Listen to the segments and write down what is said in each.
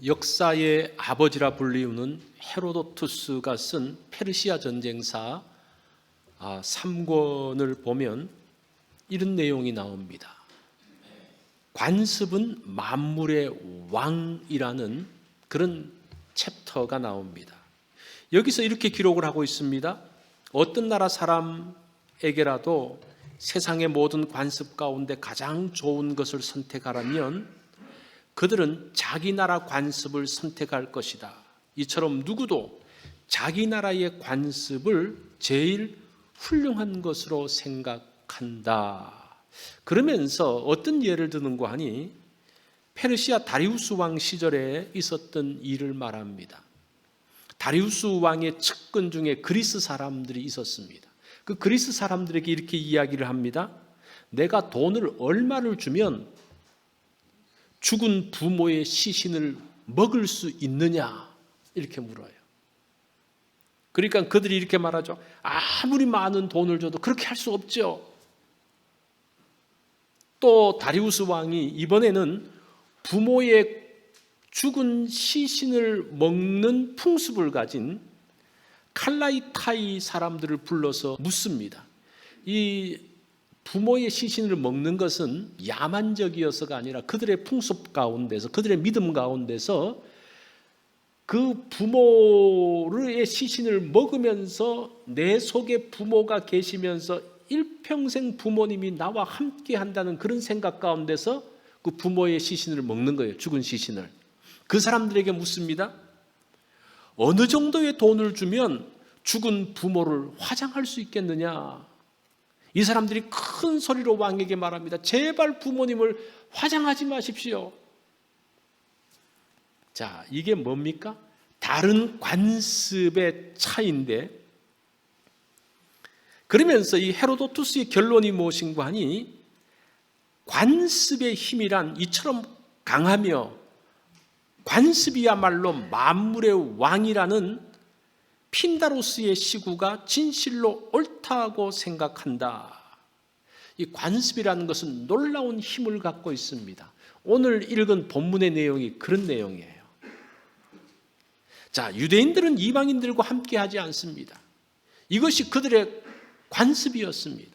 역사의 아버지라 불리우는 헤로도투스가 쓴 페르시아 전쟁사 3권을 보면 이런 내용이 나옵니다. 관습은 만물의 왕이라는 그런 챕터가 나옵니다. 여기서 이렇게 기록을 하고 있습니다. 어떤 나라 사람에게라도 세상의 모든 관습 가운데 가장 좋은 것을 선택하라면 그들은 자기 나라 관습을 선택할 것이다. 이처럼 누구도 자기 나라의 관습을 제일 훌륭한 것으로 생각한다. 그러면서 어떤 예를 드는고 하니 페르시아 다리우스 왕 시절에 있었던 일을 말합니다. 다리우스 왕의 측근 중에 그리스 사람들이 있었습니다. 그 그리스 사람들에게 이렇게 이야기를 합니다. 내가 돈을 얼마를 주면 죽은 부모의 시신을 먹을 수 있느냐? 이렇게 물어요. 그러니까 그들이 이렇게 말하죠. 아무리 많은 돈을 줘도 그렇게 할 수 없죠. 또 다리우스 왕이 이번에는 부모의 죽은 시신을 먹는 풍습을 가진 칼라이타이 사람들을 불러서 묻습니다. 이 부모의 시신을 먹는 것은 야만적이어서가 아니라 그들의 풍습 가운데서, 그들의 믿음 가운데서 그 부모의 시신을 먹으면서 내 속에 부모가 계시면서 일평생 부모님이 나와 함께 한다는 그런 생각 가운데서 그 부모의 시신을 먹는 거예요. 죽은 시신을. 그 사람들에게 묻습니다. 어느 정도의 돈을 주면 죽은 부모를 화장할 수 있겠느냐? 이 사람들이 큰 소리로 왕에게 말합니다. 제발 부모님을 화장하지 마십시오. 자, 이게 뭡니까? 다른 관습의 차이인데, 그러면서 이 헤로도투스의 결론이 무엇인가 하니 관습의 힘이란 이처럼 강하며 관습이야말로 만물의 왕이라는 핀다로스의 시구가 진실로 옳다고 생각한다. 이 관습이라는 것은 놀라운 힘을 갖고 있습니다. 오늘 읽은 본문의 내용이 그런 내용이에요. 자, 유대인들은 이방인들과 함께 하지 않습니다. 이것이 그들의 관습이었습니다.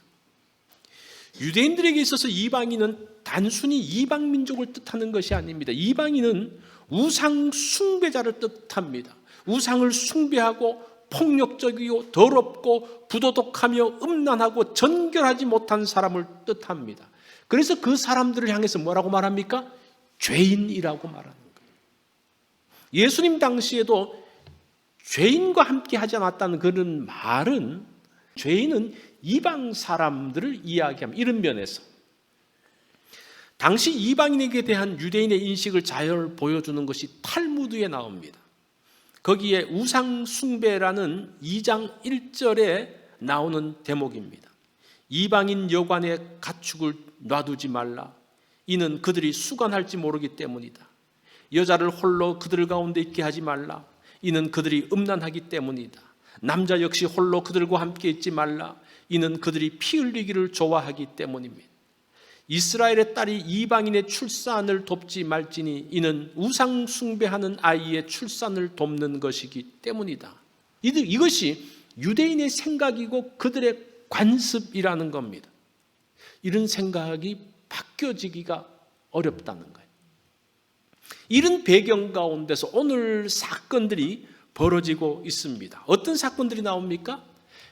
유대인들에게 있어서 이방인은 단순히 이방 민족을 뜻하는 것이 아닙니다. 이방인은 우상 숭배자를 뜻합니다. 우상을 숭배하고 폭력적이고 더럽고 부도덕하며 음란하고 정결하지 못한 사람을 뜻합니다. 그래서 그 사람들을 향해서 뭐라고 말합니까? 죄인이라고 말하는 거예요. 예수님 당시에도 죄인과 함께 하지 않았다는 그런 말은 죄인은 이방 사람들을 이야기합니다. 이런 면에서 당시 이방인에게 대한 유대인의 인식을 잘 보여주는 것이 탈무드에 나옵니다. 거기에 우상 숭배라는 2장 1절에 나오는 대목입니다. 이방인 여관의 가축을 놔두지 말라. 이는 그들이 수간할지 모르기 때문이다. 여자를 홀로 그들 가운데 있게 하지 말라. 이는 그들이 음란하기 때문이다. 남자 역시 홀로 그들과 함께 있지 말라. 이는 그들이 피 흘리기를 좋아하기 때문입니다. 이스라엘의 딸이 이방인의 출산을 돕지 말지니 이는 우상 숭배하는 아이의 출산을 돕는 것이기 때문이다. 이것이 유대인의 생각이고 그들의 관습이라는 겁니다. 이런 생각이 바뀌어지기가 어렵다는 거예요. 이런 배경 가운데서 오늘 사건들이 벌어지고 있습니다. 어떤 사건들이 나옵니까?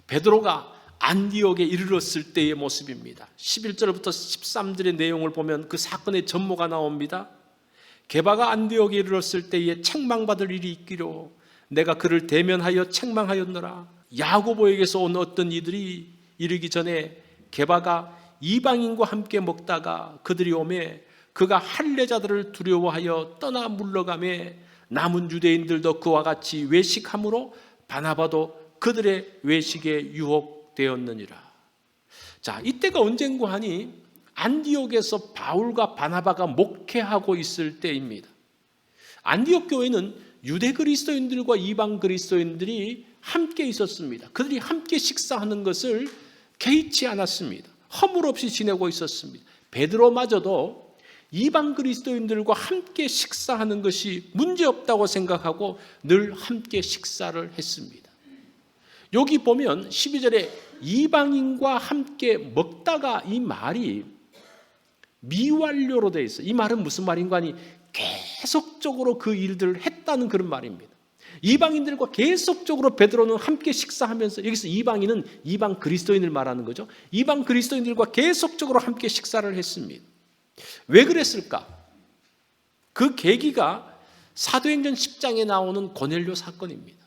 베드로가 안디옥에 이르렀을 때의 모습입니다. 11절부터 13절의 내용을 보면 그 사건의 전모가 나옵니다. 게바가 안디옥에 이르렀을 때에 책망받을 일이 있기로 내가 그를 대면하여 책망하였노라. 야고보에게서 온 어떤 이들이 이르기 전에 게바가 이방인과 함께 먹다가 그들이 오매 그가 할례자들을 두려워하여 떠나 물러가매 남은 유대인들도 그와 같이 외식함으로 바나바도 그들의 외식에 유혹되었느니라. 자, 이때가 언젠고 하니 안디옥에서 바울과 바나바가 목회하고 있을 때입니다. 안디옥 교회는 유대 그리스도인들과 이방 그리스도인들이 함께 있었습니다. 그들이 함께 식사하는 것을 개의치 않았습니다. 허물 없이 지내고 있었습니다. 베드로마저도 이방 그리스도인들과 함께 식사하는 것이 문제없다고 생각하고 늘 함께 식사를 했습니다. 여기 보면 12절에 이방인과 함께 먹다가 이 말이 미완료로 되어 있어요. 이 말은 무슨 말인가 하니 계속적으로 그 일들을 했다는 그런 말입니다. 이방인들과 계속적으로 베드로는 함께 식사하면서, 여기서 이방인은 이방 그리스도인을 말하는 거죠. 이방 그리스도인들과 계속적으로 함께 식사를 했습니다. 왜 그랬을까? 그 계기가 사도행전 10장에 나오는 고넬료 사건입니다.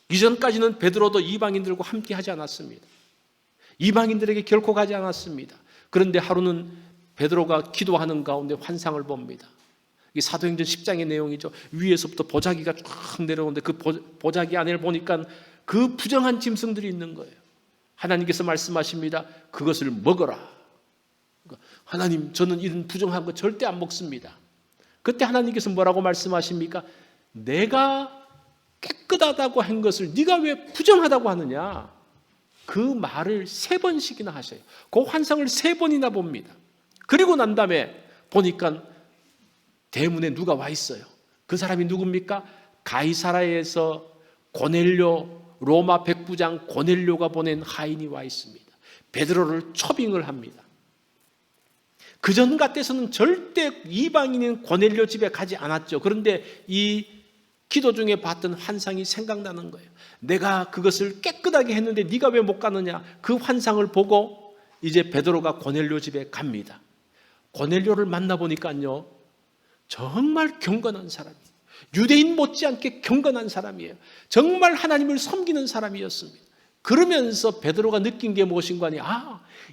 이전까지는 베드로도 이방인들과 함께 하지 않았습니다. 이방인들에게 결코 가지 않았습니다. 그런데 하루는 베드로가 기도하는 가운데 환상을 봅니다. 이 사도행전 10장의 내용이죠. 위에서부터 보자기가 쫙 내려오는데 그 보자기 안을 보니까 그 부정한 짐승들이 있는 거예요. 하나님께서 말씀하십니다. 그것을 먹어라. 하나님, 저는 이런 부정한 거 절대 안 먹습니다. 그때 하나님께서 뭐라고 말씀하십니까? 내가 깨끗하다고 한 것을 네가 왜 부정하다고 하느냐? 그 말을 3번씩이나 하셔요. 그 환상을 3번이나 봅니다. 그리고 난 다음에 보니까 대문에 누가 와 있어요. 그 사람이 누굽니까? 가이사라에서 고넬료, 로마 백부장 고넬료가 보낸 하인이 와 있습니다. 베드로를 초빙을 합니다. 그전 같아서는 절대 이방인인 고넬료 집에 가지 않았죠. 그런데 이 기도 중에 봤던 환상이 생각나는 거예요. 내가 그것을 깨끗하게 했는데 네가 왜 못 가느냐? 그 환상을 보고 이제 베드로가 고넬료 집에 갑니다. 고넬료를 만나보니까요, 정말 경건한 사람이에요. 유대인 못지않게 경건한 사람이에요. 정말 하나님을 섬기는 사람이었습니다. 그러면서 베드로가 느낀 게 무엇인가 하니,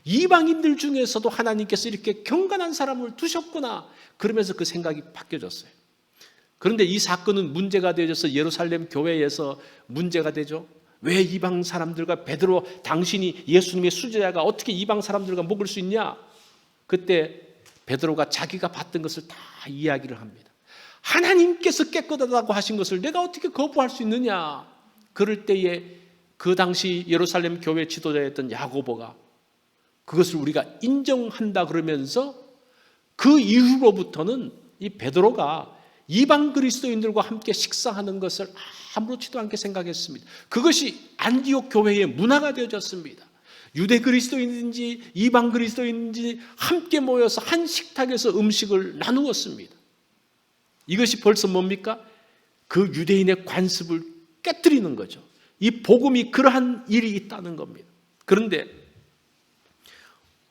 이방인들 중에서도 하나님께서 이렇게 경건한 사람을 두셨구나. 그러면서 그 생각이 바뀌어졌어요. 그런데 이 사건은 문제가 되어져서 예루살렘 교회에서 문제가 되죠. 왜 이방 사람들과 베드로, 당신이 예수님의 수제자가 어떻게 이방 사람들과 먹을 수 있냐? 그때 베드로가 자기가 봤던 것을 다 이야기를 합니다. 하나님께서 깨끗하다고 하신 것을 내가 어떻게 거부할 수 있느냐? 그럴 때에 그 당시 예루살렘 교회 지도자였던 야고보가 그것을 우리가 인정한다 그러면서 그 이후로부터는 이 베드로가 이방 그리스도인들과 함께 식사하는 것을 아무렇지도 않게 생각했습니다. 그것이 안디옥 교회의 문화가 되어졌습니다. 유대 그리스도인인지 이방 그리스도인인지 함께 모여서 한 식탁에서 음식을 나누었습니다. 이것이 벌써 뭡니까? 그 유대인의 관습을 깨뜨리는 거죠. 이 복음이 그러한 일이 있다는 겁니다. 그런데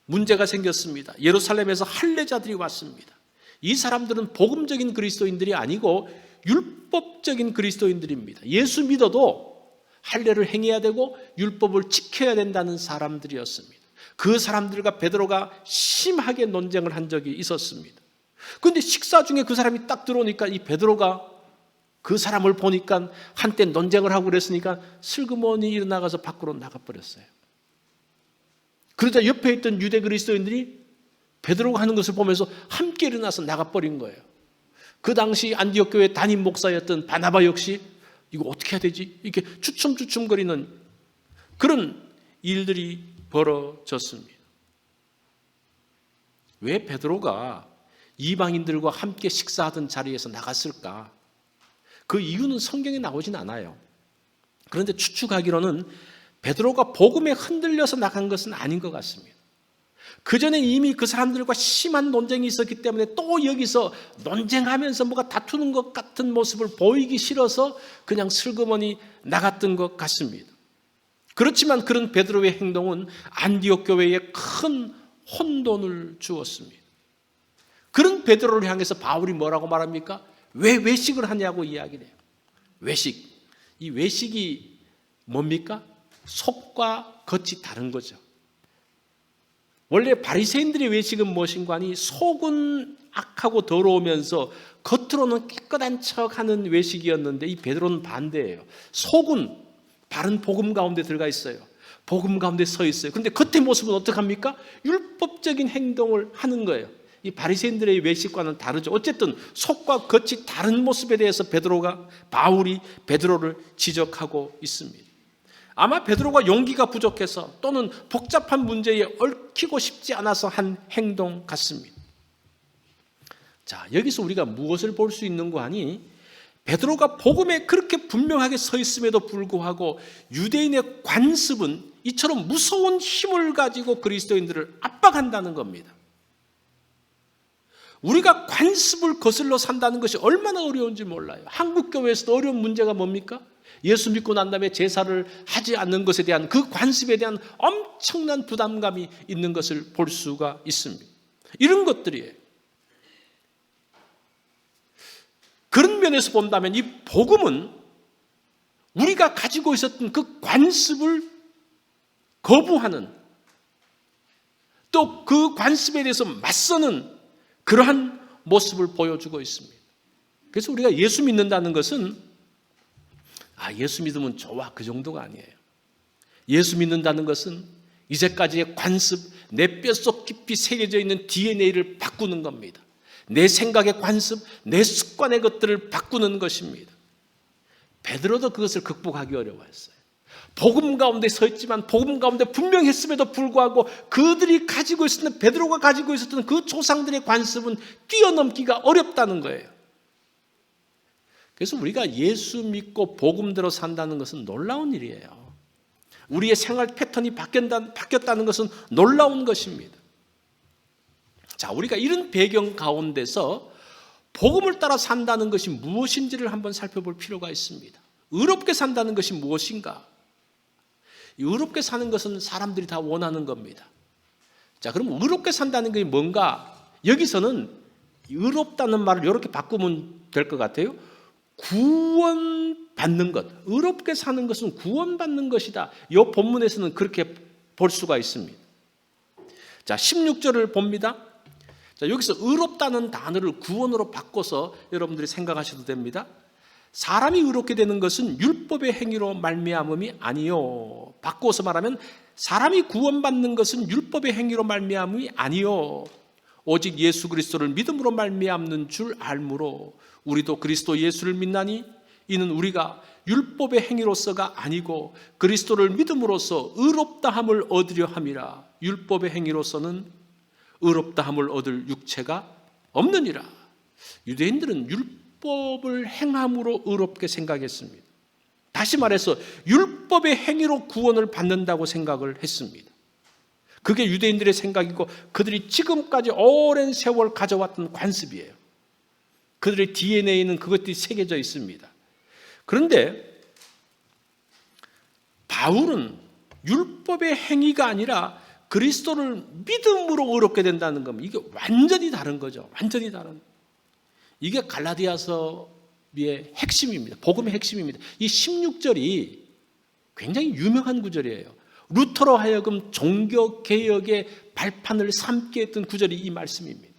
문제가 생겼습니다. 예루살렘에서 할례자들이 왔습니다. 이 사람들은 복음적인 그리스도인들이 아니고 율법적인 그리스도인들입니다. 예수 믿어도 할례를 행해야 되고 율법을 지켜야 된다는 사람들이었습니다. 그 사람들과 베드로가 심하게 논쟁을 한 적이 있었습니다. 그런데 식사 중에 그 사람이 딱 들어오니까 이 베드로가 그 사람을 보니까 한때 논쟁을 하고 그랬으니까 슬그머니 일어나가서 밖으로 나가버렸어요. 그러자 옆에 있던 유대 그리스도인들이 베드로가 하는 것을 보면서 함께 일어나서 나가버린 거예요. 그 당시 안디옥 교회 담임 목사였던 바나바 역시 이거 어떻게 해야 되지? 이렇게 주춤주춤거리는 그런 일들이 벌어졌습니다. 왜 베드로가 이방인들과 함께 식사하던 자리에서 나갔을까? 그 이유는 성경에 나오진 않아요. 그런데 추측하기로는 베드로가 복음에 흔들려서 나간 것은 아닌 것 같습니다. 그 전에 이미 그 사람들과 심한 논쟁이 있었기 때문에 또 여기서 논쟁하면서 뭐가 다투는 것 같은 모습을 보이기 싫어서 그냥 슬그머니 나갔던 것 같습니다. 그렇지만 그런 베드로의 행동은 안디옥 교회에 큰 혼돈을 주었습니다. 그런 베드로를 향해서 바울이 뭐라고 말합니까? 왜 외식을 하냐고 이야기를 해요. 외식. 이 외식이 뭡니까? 속과 겉이 다른 거죠. 원래 바리새인들의 외식은 무엇인가 하니 속은 악하고 더러우면서 겉으로는 깨끗한 척하는 외식이었는데 이 베드로는 반대예요. 속은 바른 복음 가운데 들어가 있어요. 복음 가운데 서 있어요. 그런데 겉의 모습은 어떡합니까? 율법적인 행동을 하는 거예요. 이 바리새인들의 외식과는 다르죠. 어쨌든 속과 겉이 다른 모습에 대해서 바울이 베드로를 지적하고 있습니다. 아마 베드로가 용기가 부족해서 또는 복잡한 문제에 얽히고 싶지 않아서 한 행동 같습니다. 자, 여기서 우리가 무엇을 볼 수 있는 거 아니? 베드로가 복음에 그렇게 분명하게 서 있음에도 불구하고 유대인의 관습은 이처럼 무서운 힘을 가지고 그리스도인들을 압박한다는 겁니다. 우리가 관습을 거슬러 산다는 것이 얼마나 어려운지 몰라요. 한국 교회에서도 어려운 문제가 뭡니까? 예수 믿고 난 다음에 제사를 하지 않는 것에 대한 그 관습에 대한 엄청난 부담감이 있는 것을 볼 수가 있습니다. 이런 것들이에요. 그런 면에서 본다면 이 복음은 우리가 가지고 있었던 그 관습을 거부하는, 또 그 관습에 대해서 맞서는 그러한 모습을 보여주고 있습니다. 그래서 우리가 예수 믿는다는 것은 예수 믿으면 좋아, 그 정도가 아니에요. 예수 믿는다는 것은 이제까지의 관습, 내 뼛속 깊이 새겨져 있는 DNA를 바꾸는 겁니다. 내 생각의 관습, 내 습관의 것들을 바꾸는 것입니다. 베드로도 그것을 극복하기 어려워했어요. 복음 가운데 서 있지만 복음 가운데 분명했음에도 불구하고 그들이 가지고 있었던, 베드로가 가지고 있었던 그 조상들의 관습은 뛰어넘기가 어렵다는 거예요. 그래서 우리가 예수 믿고 복음대로 산다는 것은 놀라운 일이에요. 우리의 생활 패턴이 바뀌었다는 것은 놀라운 것입니다. 자, 우리가 이런 배경 가운데서 복음을 따라 산다는 것이 무엇인지를 한번 살펴볼 필요가 있습니다. 의롭게 산다는 것이 무엇인가? 의롭게 사는 것은 사람들이 다 원하는 겁니다. 자, 그럼 의롭게 산다는 게 뭔가? 여기서는 의롭다는 말을 이렇게 바꾸면 될 것 같아요. 구원받는 것. 의롭게 사는 것은 구원받는 것이다. 이 본문에서는 그렇게 볼 수가 있습니다. 자, 16절을 봅니다. 자, 여기서 의롭다는 단어를 구원으로 바꿔서 여러분들이 생각하셔도 됩니다. 사람이 의롭게 되는 것은 율법의 행위로 말미암음이 아니요. 바꿔서 말하면 사람이 구원받는 것은 율법의 행위로 말미암음이 아니요. 오직 예수 그리스도를 믿음으로 말미암는 줄 알므로 우리도 그리스도 예수를 믿나니 이는 우리가 율법의 행위로서가 아니고 그리스도를 믿음으로써 의롭다함을 얻으려 함이라. 율법의 행위로서는 의롭다함을 얻을 육체가 없느니라. 유대인들은 율법을 행함으로 의롭게 생각했습니다. 다시 말해서 율법의 행위로 구원을 받는다고 생각을 했습니다. 그게 유대인들의 생각이고 그들이 지금까지 오랜 세월 가져왔던 관습이에요. 그들의 DNA에는 그것들이 새겨져 있습니다. 그런데 바울은 율법의 행위가 아니라 그리스도를 믿음으로 의롭게 된다는 겁니다. 이게 완전히 다른 거죠. 완전히 다른. 이게 갈라디아서의 핵심입니다. 복음의 핵심입니다. 이 16절이 굉장히 유명한 구절이에요. 루터로 하여금 종교개혁의 발판을 삼게 했던 구절이 이 말씀입니다.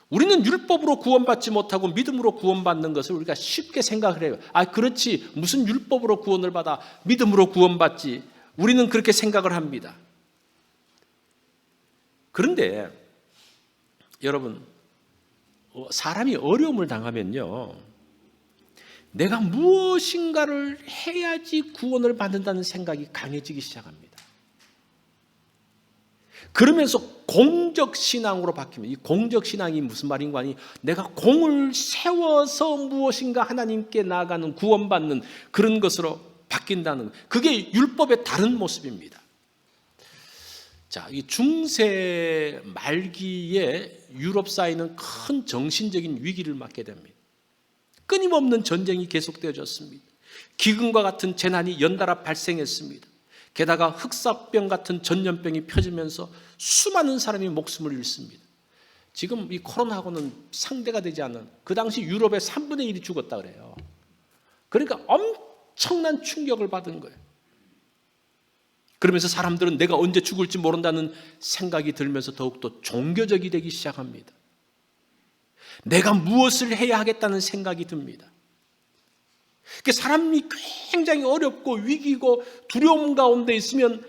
우리는 율법으로 구원받지 못하고 믿음으로 구원받는 것을 우리가 쉽게 생각을 해요. 그렇지. 무슨 율법으로 구원을 받아 믿음으로 구원받지. 우리는 그렇게 생각을 합니다. 그런데 여러분, 사람이 어려움을 당하면요, 내가 무엇인가를 해야지 구원을 받는다는 생각이 강해지기 시작합니다. 그러면서 공적신앙으로 바뀝니다. 이 공적신앙이 무슨 말인가 하니 내가 공을 세워서 무엇인가 하나님께 나아가는 구원받는 그런 것으로 바뀐다는, 그게 율법의 다른 모습입니다. 자, 이 중세 말기에 유럽 사회는 큰 정신적인 위기를 맞게 됩니다. 끊임없는 전쟁이 계속되어졌습니다. 기근과 같은 재난이 연달아 발생했습니다. 게다가 흑사병 같은 전염병이 펴지면서 수많은 사람이 목숨을 잃습니다. 지금 이 코로나하고는 상대가 되지 않는, 그 당시 유럽의 3분의 1이 죽었다 그래요. 그러니까 엄청난 충격을 받은 거예요. 그러면서 사람들은 내가 언제 죽을지 모른다는 생각이 들면서 더욱더 종교적이 되기 시작합니다. 내가 무엇을 해야 하겠다는 생각이 듭니다. 사람이 굉장히 어렵고 위기고 두려움 가운데 있으면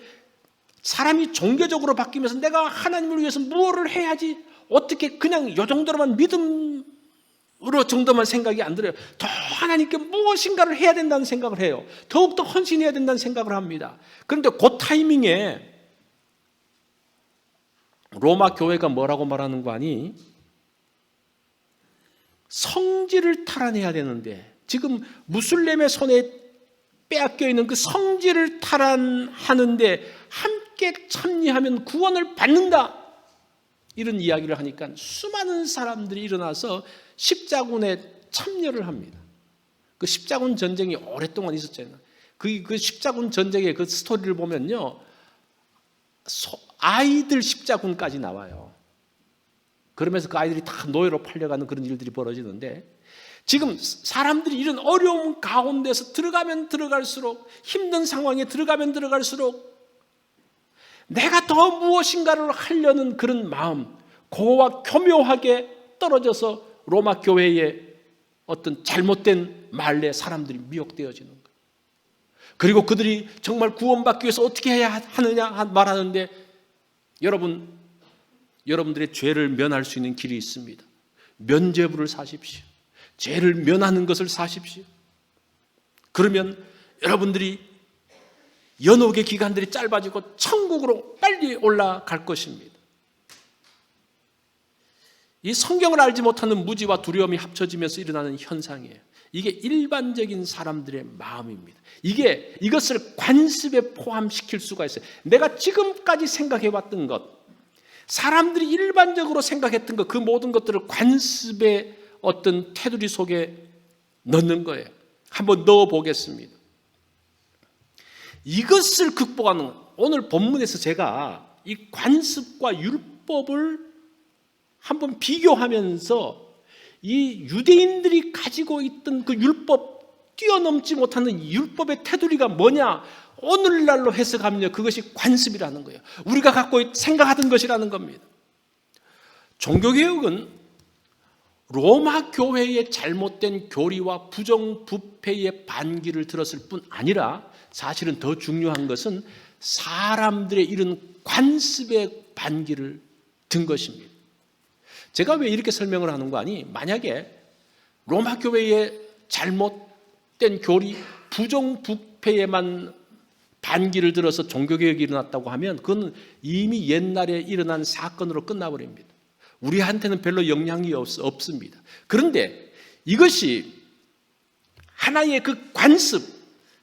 사람이 종교적으로 바뀌면서 내가 하나님을 위해서 무엇을 해야지, 어떻게 그냥 이 정도로만 믿음으로 정도만 생각이 안 들어요. 더 하나님께 무엇인가를 해야 된다는 생각을 해요. 더욱더 헌신해야 된다는 생각을 합니다. 그런데 그 타이밍에 로마 교회가 뭐라고 말하는 거 아니? 성질을 탈환해야 되는데 지금 무슬림의 손에 빼앗겨 있는 그 성질을 탈환하는데 함께 참여하면 구원을 받는다, 이런 이야기를 하니까 수많은 사람들이 일어나서 십자군에 참여를 합니다. 그 십자군 전쟁이 오랫동안 있었잖아요. 그 십자군 전쟁의 그 스토리를 보면요, 아이들 십자군까지 나와요. 그러면서 그 아이들이 다 노예로 팔려가는 그런 일들이 벌어지는데, 지금 사람들이 이런 어려움 가운데서 들어가면 들어갈수록, 힘든 상황에 들어가면 들어갈수록 내가 더 무엇인가를 하려는 그런 마음, 그거와 교묘하게 떨어져서 로마 교회의 어떤 잘못된 말에 사람들이 미혹되어지는 거예요. 그리고 그들이 정말 구원받기 위해서 어떻게 해야 하느냐 말하는데, 여러분들의 죄를 면할 수 있는 길이 있습니다. 면죄부를 사십시오. 죄를 면하는 것을 사십시오. 그러면 여러분들이 연옥의 기간들이 짧아지고 천국으로 빨리 올라갈 것입니다. 이 성경을 알지 못하는 무지와 두려움이 합쳐지면서 일어나는 현상이에요. 이게 일반적인 사람들의 마음입니다. 이것을 관습에 포함시킬 수가 있어요. 내가 지금까지 생각해왔던 것, 사람들이 일반적으로 생각했던 것, 그 모든 것들을 관습의 어떤 테두리 속에 넣는 거예요. 한번 넣어보겠습니다. 이것을 극복하는, 오늘 본문에서 제가 이 관습과 율법을 한번 비교하면서 이 유대인들이 가지고 있던 그 율법, 뛰어넘지 못하는 율법의 테두리가 뭐냐, 오늘날로 해석하면요, 그것이 관습이라는 거예요. 우리가 갖고 생각하던 것이라는 겁니다. 종교개혁은 로마 교회의 잘못된 교리와 부정부패의 반기를 들었을 뿐 아니라, 사실은 더 중요한 것은 사람들의 이런 관습의 반기를 든 것입니다. 제가 왜 이렇게 설명을 하는 거 아니? 만약에 로마 교회의 잘못된 교리, 부정부패에만 반기를 들어서 종교개혁이 일어났다고 하면 그건 이미 옛날에 일어난 사건으로 끝나버립니다. 우리한테는 별로 영향이 없습니다. 그런데 이것이 하나의 그 관습,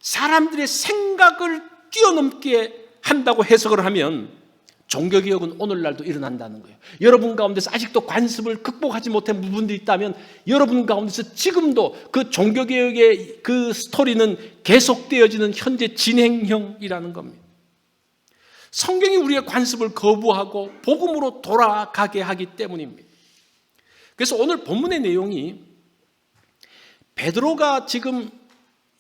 사람들의 생각을 뛰어넘게 한다고 해석을 하면 종교개혁은 오늘날도 일어난다는 거예요. 여러분 가운데서 아직도 관습을 극복하지 못한 부분들이 있다면 여러분 가운데서 지금도 그 종교개혁의 그 스토리는 계속되어지는 현재 진행형이라는 겁니다. 성경이 우리의 관습을 거부하고 복음으로 돌아가게 하기 때문입니다. 그래서 오늘 본문의 내용이 베드로가 지금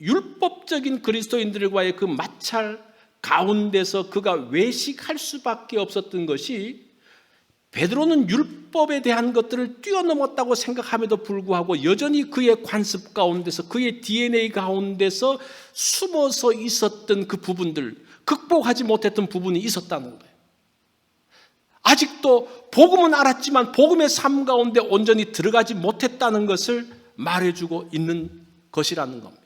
율법적인 그리스도인들과의 그 마찰 가운데서 그가 외식할 수밖에 없었던 것이, 베드로는 율법에 대한 것들을 뛰어넘었다고 생각함에도 불구하고 여전히 그의 관습 가운데서, 그의 DNA 가운데서 숨어서 있었던 그 부분들, 극복하지 못했던 부분이 있었다는 거예요. 아직도 복음은 알았지만 복음의 삶 가운데 온전히 들어가지 못했다는 것을 말해주고 있는 것이라는 겁니다.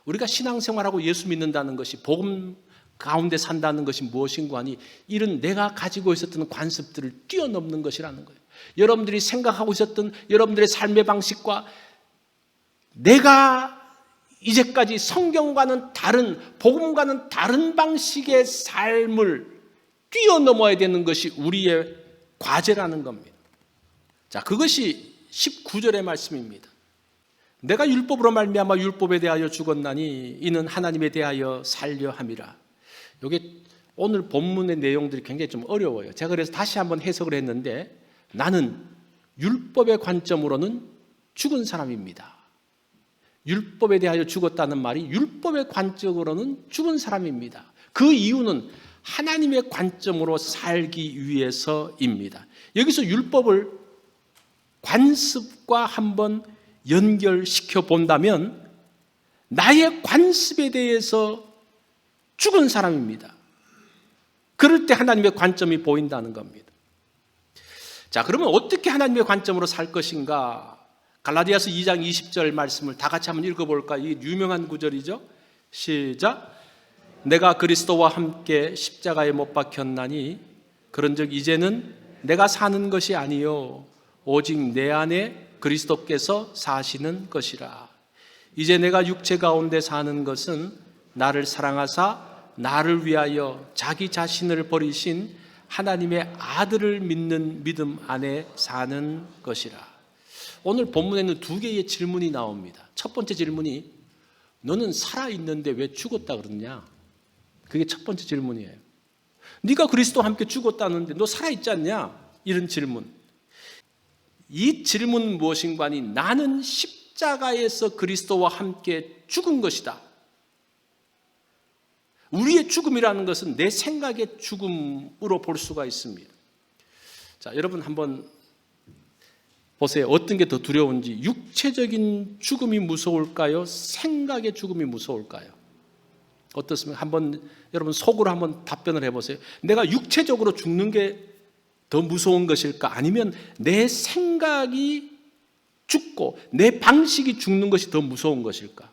우리가 신앙생활하고 예수 믿는다는 것이, 복음 가운데 산다는 것이 무엇인가 하니, 이런 내가 가지고 있었던 관습들을 뛰어넘는 것이라는 거예요. 여러분들이 생각하고 있었던 여러분들의 삶의 방식과 내가 이제까지 성경과는 다른, 복음과는 다른 방식의 삶을 뛰어넘어야 되는 것이 우리의 과제라는 겁니다. 자, 그것이 19절의 말씀입니다. 내가 율법으로 말미암아 율법에 대하여 죽었나니 이는 하나님에 대하여 살려 함이라. 이게 오늘 본문의 내용들이 굉장히 좀 어려워요. 제가 그래서 다시 한번 해석을 했는데, 나는 율법의 관점으로는 죽은 사람입니다. 율법에 대하여 죽었다는 말이 율법의 관점으로는 죽은 사람입니다. 그 이유는 하나님의 관점으로 살기 위해서입니다. 여기서 율법을 관습과 한번 연결시켜 본다면 나의 관습에 대해서 죽은 사람입니다. 그럴 때 하나님의 관점이 보인다는 겁니다. 자, 그러면 어떻게 하나님의 관점으로 살 것인가? 갈라디아서 2장 20절 말씀을 다 같이 한번 읽어볼까? 이 유명한 구절이죠. 시작. 내가 그리스도와 함께 십자가에 못 박혔나니 그런즉 이제는 내가 사는 것이 아니요 오직 내 안에 그리스도께서 사시는 것이라. 이제 내가 육체 가운데 사는 것은 나를 사랑하사 나를 위하여 자기 자신을 버리신 하나님의 아들을 믿는 믿음 안에 사는 것이라. 오늘 본문에는 두 개의 질문이 나옵니다. 첫 번째 질문이 너는 살아있는데 왜 죽었다 그러냐? 그게 첫 번째 질문이에요. 네가 그리스도와 함께 죽었다는데 너 살아있지 않냐? 이런 질문. 이 질문 무엇인가니 나는 십자가에서 그리스도와 함께 죽은 것이다. 우리의 죽음이라는 것은 내 생각의 죽음으로 볼 수가 있습니다. 자, 여러분 한번 보세요. 어떤 게 더 두려운지. 육체적인 죽음이 무서울까요? 생각의 죽음이 무서울까요? 어떻습니까? 한번 여러분 속으로 한번 답변을 해보세요. 내가 육체적으로 죽는 게 더 무서운 것일까? 아니면 내 생각이 죽고 내 방식이 죽는 것이 더 무서운 것일까?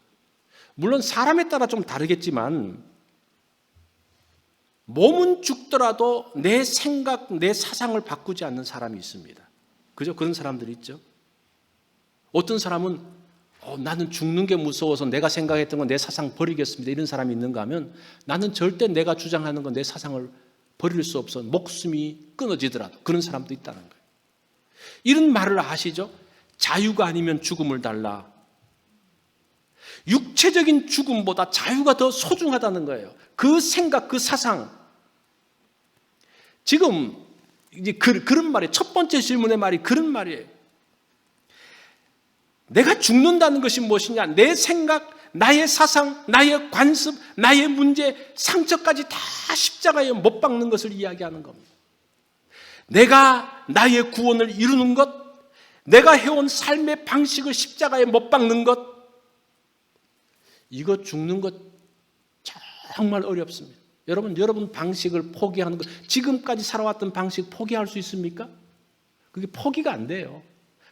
물론 사람에 따라 좀 다르겠지만 몸은 죽더라도 내 생각, 내 사상을 바꾸지 않는 사람이 있습니다. 그죠? 그런 사람들이 있죠. 어떤 사람은 나는 죽는 게 무서워서 내가 생각했던 건 내 사상 버리겠습니다. 이런 사람이 있는가 하면 나는 절대 내가 주장하는 건 내 사상을 버릴 수 없어. 목숨이 끊어지더라도 그런 사람도 있다는 거예요. 이런 말을 아시죠? 자유가 아니면 죽음을 달라. 육체적인 죽음보다 자유가 더 소중하다는 거예요. 그 생각, 그 사상. 지금 이제 그런 말이에요. 첫 번째 질문의 말이 그런 말이에요. 내가 죽는다는 것이 무엇이냐? 내 생각, 나의 사상, 나의 관습, 나의 문제, 상처까지 다 십자가에 못 박는 것을 이야기하는 겁니다. 내가 나의 구원을 이루는 것, 내가 해온 삶의 방식을 십자가에 못 박는 것, 이거 죽는 것 정말 어렵습니다. 여러분 방식을 포기하는 것, 지금까지 살아왔던 방식 포기할 수 있습니까? 그게 포기가 안 돼요.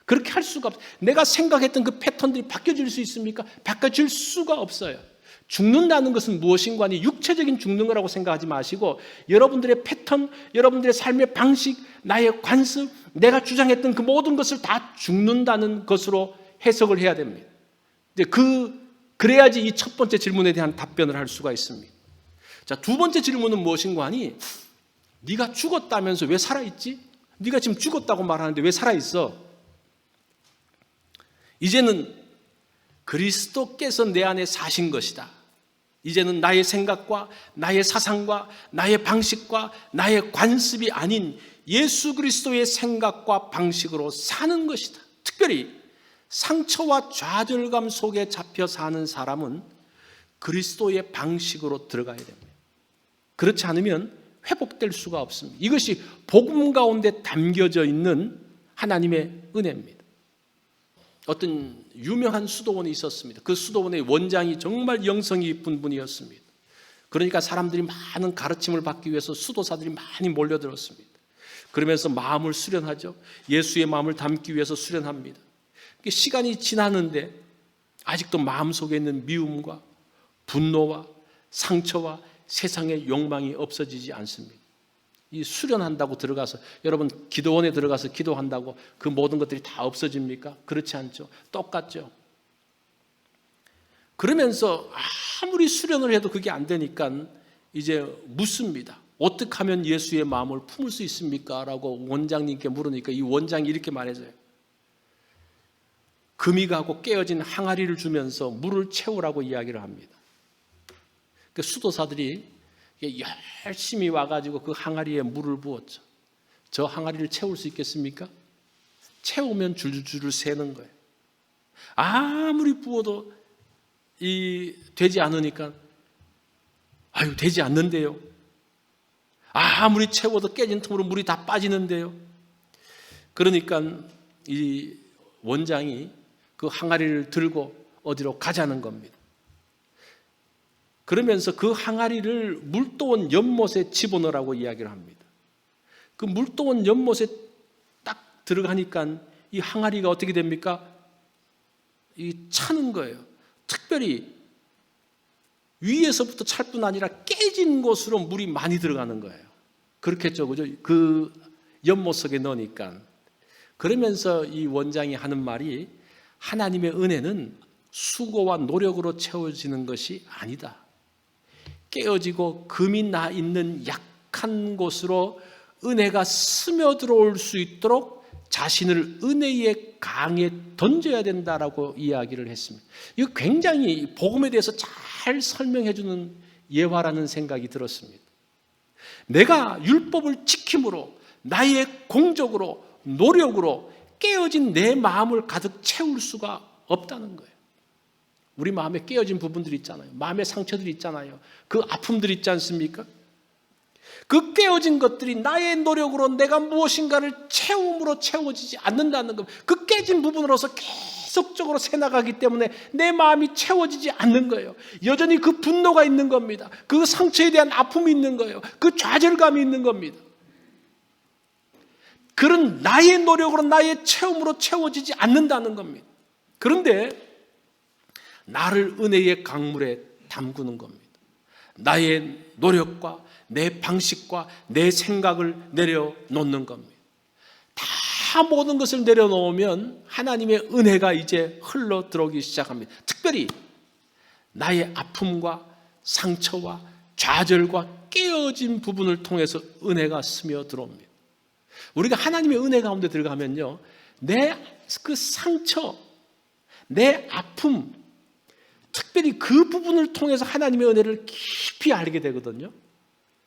그렇게 할 수가 없어요. 내가 생각했던 그 패턴들이 바뀌어질 수 있습니까? 바뀌어질 수가 없어요. 죽는다는 것은 무엇인가 하니 육체적인 죽는 거라고 생각하지 마시고 여러분들의 패턴, 여러분들의 삶의 방식, 나의 관습, 내가 주장했던 그 모든 것을 다 죽는다는 것으로 해석을 해야 됩니다. 이제 그래야지 이 첫 번째 질문에 대한 답변을 할 수가 있습니다. 자, 두 번째 질문은 무엇인가 하니 네가 죽었다면서 왜 살아있지? 네가 지금 죽었다고 말하는데 왜 살아있어? 이제는 그리스도께서 내 안에 사신 것이다. 이제는 나의 생각과 나의 사상과 나의 방식과 나의 관습이 아닌 예수 그리스도의 생각과 방식으로 사는 것이다. 특별히 상처와 좌절감 속에 잡혀 사는 사람은 그리스도의 방식으로 들어가야 됩니다. 그렇지 않으면 회복될 수가 없습니다. 이것이 복음 가운데 담겨져 있는 하나님의 은혜입니다. 어떤 유명한 수도원이 있었습니다. 그 수도원의 원장이 정말 영성이 깊은 분이었습니다. 그러니까 사람들이 많은 가르침을 받기 위해서 수도사들이 많이 몰려들었습니다. 그러면서 마음을 수련하죠. 예수의 마음을 담기 위해서 수련합니다. 시간이 지나는데 아직도 마음속에 있는 미움과 분노와 상처와 세상의 욕망이 없어지지 않습니다. 이 수련한다고 들어가서 여러분 기도원에 들어가서 기도한다고 그 모든 것들이 다 없어집니까? 그렇지 않죠. 똑같죠. 그러면서 아무리 수련을 해도 그게 안 되니까 이제 묻습니다. 어떻게 하면 예수의 마음을 품을 수 있습니까? 라고 원장님께 물으니까 이 원장이 이렇게 말해줘요. 금이 가고 깨어진 항아리를 주면서 물을 채우라고 이야기를 합니다. 그 수도사들이 열심히 와가지고 그 항아리에 물을 부었죠. 저 항아리를 채울 수 있겠습니까? 채우면 줄줄줄 새는 거예요. 아무리 부어도 되지 않으니까 되지 않는데요. 아무리 채워도 깨진 틈으로 물이 다 빠지는데요. 그러니까 이 원장이 그 항아리를 들고 어디로 가자는 겁니다. 그러면서 그 항아리를 물도원 연못에 집어넣으라고 이야기를 합니다. 그 물도원 연못에 딱 들어가니까 이 항아리가 어떻게 됩니까? 차는 거예요. 특별히 위에서부터 찰 뿐 아니라 깨진 곳으로 물이 많이 들어가는 거예요. 그렇겠죠, 그죠? 그 연못 속에 넣으니까. 그러면서 이 원장이 하는 말이 하나님의 은혜는 수고와 노력으로 채워지는 것이 아니다. 깨어지고 금이 나 있는 약한 곳으로 은혜가 스며들어올 수 있도록 자신을 은혜의 강에 던져야 된다라고 이야기를 했습니다. 이거 굉장히 복음에 대해서 잘 설명해 주는 예화라는 생각이 들었습니다. 내가 율법을 지킴으로 나의 공적으로 노력으로 깨어진 내 마음을 가득 채울 수가 없다는 거예요. 우리 마음에 깨어진 부분들이 있잖아요. 마음의 상처들이 있잖아요. 그 아픔들이 있지 않습니까? 그 깨어진 것들이 나의 노력으로 내가 무엇인가를 채움으로 채워지지 않는다는 것. 그 깨진 부분으로서 계속적으로 새나가기 때문에 내 마음이 채워지지 않는 거예요. 여전히 그 분노가 있는 겁니다. 그 상처에 대한 아픔이 있는 거예요. 그 좌절감이 있는 겁니다. 그런 나의 노력으로 나의 체험으로 채워지지 않는다는 겁니다. 그런데 나를 은혜의 강물에 담그는 겁니다. 나의 노력과 내 방식과 내 생각을 내려놓는 겁니다. 다 모든 것을 내려놓으면 하나님의 은혜가 이제 흘러 들어오기 시작합니다. 특별히 나의 아픔과 상처와 좌절과 깨어진 부분을 통해서 은혜가 스며들어옵니다. 우리가 하나님의 은혜 가운데 들어가면요, 내 그 상처, 내 아픔, 특별히 그 부분을 통해서 하나님의 은혜를 깊이 알게 되거든요.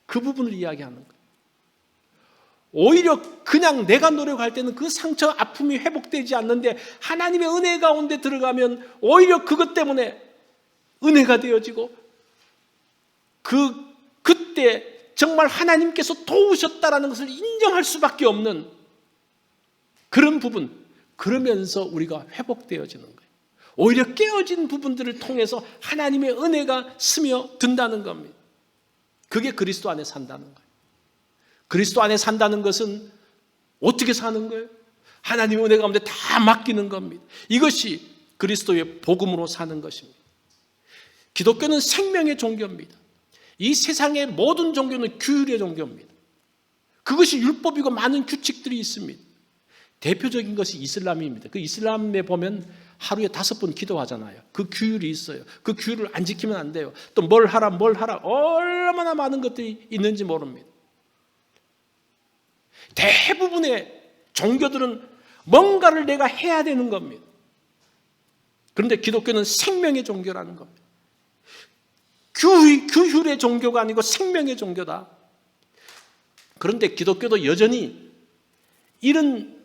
그 부분을 이야기하는 거예요. 오히려 그냥 내가 노력할 때는 그 상처, 아픔이 회복되지 않는데 하나님의 은혜 가운데 들어가면 오히려 그것 때문에 은혜가 되어지고 그때 정말 하나님께서 도우셨다라는 것을 인정할 수밖에 없는 그런 부분, 그러면서 우리가 회복되어지는 거예요. 오히려 깨어진 부분들을 통해서 하나님의 은혜가 스며든다는 겁니다. 그게 그리스도 안에 산다는 거예요. 그리스도 안에 산다는 것은 어떻게 사는 거예요? 하나님의 은혜 가운데 다 맡기는 겁니다. 이것이 그리스도의 복음으로 사는 것입니다. 기독교는 생명의 종교입니다. 이 세상의 모든 종교는 규율의 종교입니다. 그것이 율법이고 많은 규칙들이 있습니다. 대표적인 것이 이슬람입니다. 그 이슬람에 보면 하루에 5번 기도하잖아요. 그 규율이 있어요. 그 규율을 안 지키면 안 돼요. 또 뭘 하라 얼마나 많은 것들이 있는지 모릅니다. 대부분의 종교들은 뭔가를 내가 해야 되는 겁니다. 그런데 기독교는 생명의 종교라는 겁니다. 규율의 종교가 아니고 생명의 종교다. 그런데 기독교도 여전히 이런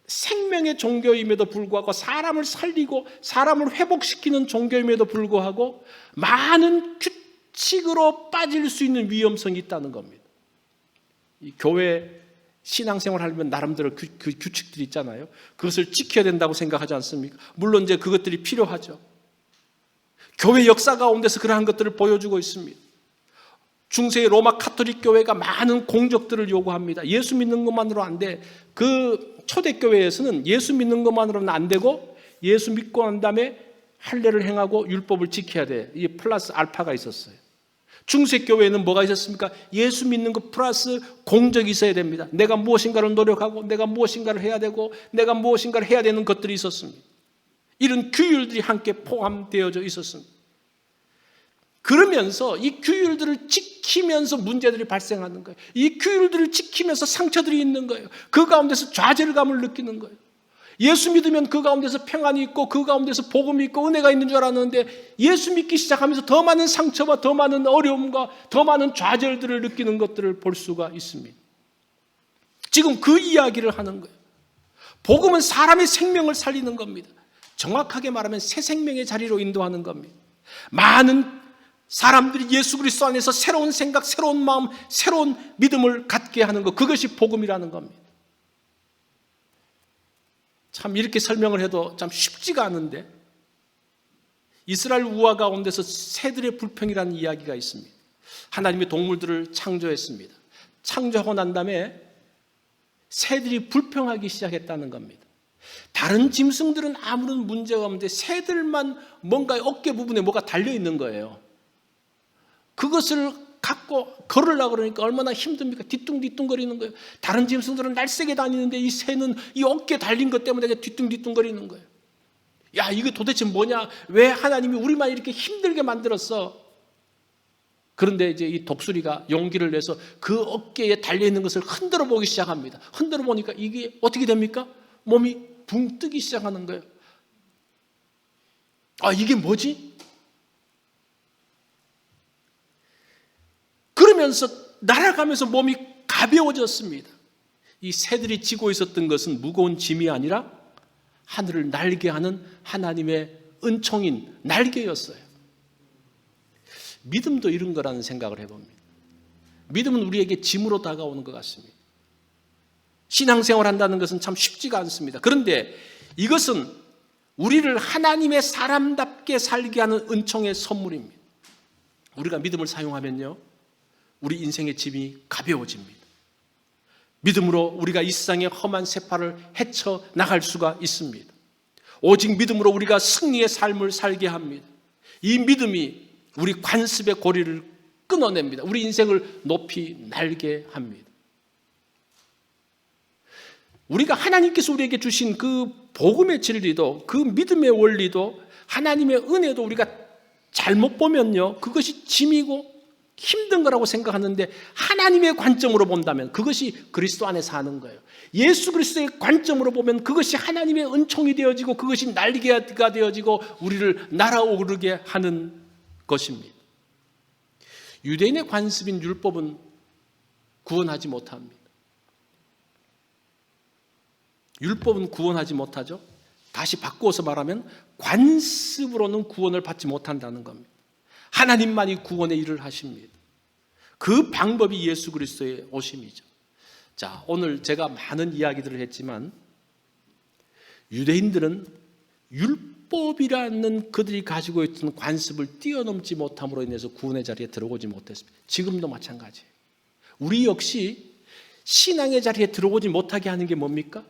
생명의 종교임에도 불구하고 사람을 살리고 사람을 회복시키는 종교임에도 불구하고 많은 규칙으로 빠질 수 있는 위험성이 있다는 겁니다. 이 교회 신앙생활 하려면 나름대로 그 규칙들이 있잖아요. 그것을 지켜야 된다고 생각하지 않습니까? 물론 이제 그것들이 필요하죠. 교회 역사 가운데서 그러한 것들을 보여주고 있습니다. 중세의 로마 카톨릭 교회가 많은 공적들을 요구합니다. 예수 믿는 것만으로 안 돼. 그 초대교회에서는 예수 믿는 것만으로는 안 되고 예수 믿고 난 다음에 할례를 행하고 율법을 지켜야 돼. 이게 플러스 알파가 있었어요. 중세교회에는 뭐가 있었습니까? 예수 믿는 것 플러스 공적이 있어야 됩니다. 내가 무엇인가를 노력하고 내가 무엇인가를 해야 되고 내가 무엇인가를 해야 되는 것들이 있었습니다. 이런 규율들이 함께 포함되어져 있었습니다. 그러면서 이 규율들을 지키면서 문제들이 발생하는 거예요. 이 규율들을 지키면서 상처들이 있는 거예요. 그 가운데서 좌절감을 느끼는 거예요. 예수 믿으면 그 가운데서 평안이 있고 그 가운데서 복음이 있고 은혜가 있는 줄 알았는데 예수 믿기 시작하면서 더 많은 상처와 더 많은 어려움과 더 많은 좌절들을 느끼는 것들을 볼 수가 있습니다. 지금 그 이야기를 하는 거예요. 복음은 사람의 생명을 살리는 겁니다. 정확하게 말하면 새 생명의 자리로 인도하는 겁니다. 많은 사람들이 예수 그리스도 안에서 새로운 생각, 새로운 마음, 새로운 믿음을 갖게 하는 것, 그것이 복음이라는 겁니다. 참 이렇게 설명을 해도 참 쉽지가 않은데 이스라엘 우화 가운데서 새들의 불평이라는 이야기가 있습니다. 하나님이 동물들을 창조했습니다. 창조하고 난 다음에 새들이 불평하기 시작했다는 겁니다. 다른 짐승들은 아무런 문제가 없는데 새들만 뭔가 어깨 부분에 뭐가 달려 있는 거예요. 그것을 갖고 걸으려고 그러니까 얼마나 힘듭니까? 뒤뚱뒤뚱거리는 거예요. 다른 짐승들은 날쌔게 다니는데 이 새는 이 어깨에 달린 것 때문에 뒤뚱뒤뚱거리는 거예요. 야, 이거 도대체 뭐냐? 왜 하나님이 우리만 이렇게 힘들게 만들었어? 그런데 이제 이 독수리가 용기를 내서 그 어깨에 달려있는 것을 흔들어 보기 시작합니다. 흔들어 보니까 이게 어떻게 됩니까? 몸이 붕 뜨기 시작하는 거예요. 아, 이게 뭐지? 그러면서 날아가면서 몸이 가벼워졌습니다. 이 새들이 지고 있었던 것은 무거운 짐이 아니라 하늘을 날게 하는 하나님의 은총인 날개였어요. 믿음도 이런 거라는 생각을 해봅니다. 믿음은 우리에게 짐으로 다가오는 것 같습니다. 신앙생활 한다는 것은 참 쉽지가 않습니다. 그런데 이것은 우리를 하나님의 사람답게 살게 하는 은총의 선물입니다. 우리가 믿음을 사용하면요, 우리 인생의 짐이 가벼워집니다. 믿음으로 우리가 이 세상의 험한 세파를 헤쳐나갈 수가 있습니다. 오직 믿음으로 우리가 승리의 삶을 살게 합니다. 이 믿음이 우리 관습의 고리를 끊어냅니다. 우리 인생을 높이 날게 합니다. 우리가 하나님께서 우리에게 주신 그 복음의 진리도, 그 믿음의 원리도, 하나님의 은혜도 우리가 잘못 보면요, 그것이 짐이고 힘든 거라고 생각하는데 하나님의 관점으로 본다면 그것이 그리스도 안에 사는 거예요. 예수 그리스도의 관점으로 보면 그것이 하나님의 은총이 되어지고 그것이 날개가 되어지고 우리를 날아오르게 하는 것입니다. 유대인의 관습인 율법은 구원하지 못합니다. 율법은 구원하지 못하죠. 다시 바꾸어서 말하면 관습으로는 구원을 받지 못한다는 겁니다. 하나님만이 구원의 일을 하십니다. 그 방법이 예수 그리스도의 오심이죠. 자, 오늘 제가 많은 이야기들을 했지만 유대인들은 율법이라는 그들이 가지고 있던 관습을 뛰어넘지 못함으로 인해서 구원의 자리에 들어오지 못했습니다. 지금도 마찬가지예요. 우리 역시 신앙의 자리에 들어오지 못하게 하는 게 뭡니까?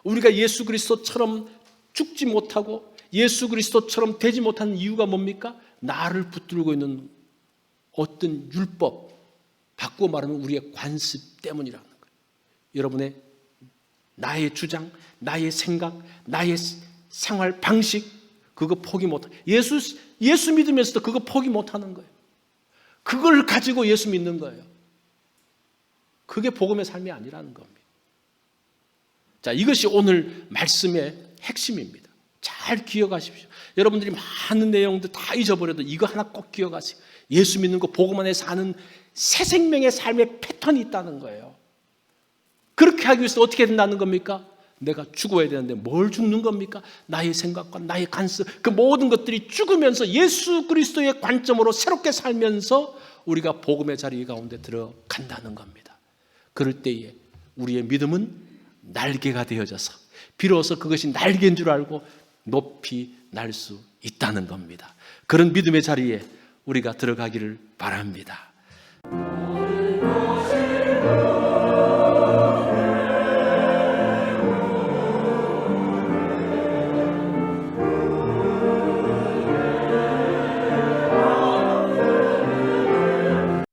우리가 예수 그리스도처럼 죽지 못하고 예수 그리스도처럼 되지 못하는 이유가 뭡니까? 나를 붙들고 있는 어떤 율법, 바꾸어 말하면 우리의 관습 때문이라는 거예요. 여러분의 나의 주장, 나의 생각, 나의 생활 방식, 그거 포기 못해. 예수 믿으면서도 그거 포기 못하는 거예요. 그걸 가지고 예수 믿는 거예요. 그게 복음의 삶이 아니라는 겁니다. 자, 이것이 오늘 말씀의 핵심입니다. 잘 기억하십시오. 여러분들이 많은 내용들 다 잊어버려도 이거 하나 꼭 기억하세요. 예수 믿는 거 복음 안에 사는 새 생명의 삶의 패턴이 있다는 거예요. 그렇게 하기 위해서 어떻게 된다는 겁니까? 내가 죽어야 되는데 뭘 죽는 겁니까? 나의 생각과 나의 간섭, 그 모든 것들이 죽으면서 예수 그리스도의 관점으로 새롭게 살면서 우리가 복음의 자리 가운데 들어간다는 겁니다. 그럴 때에 우리의 믿음은 날개가 되어져서 비로소 그것이 날개인 줄 알고 높이 날 수 있다는 겁니다. 그런 믿음의 자리에 우리가 들어가기를 바랍니다.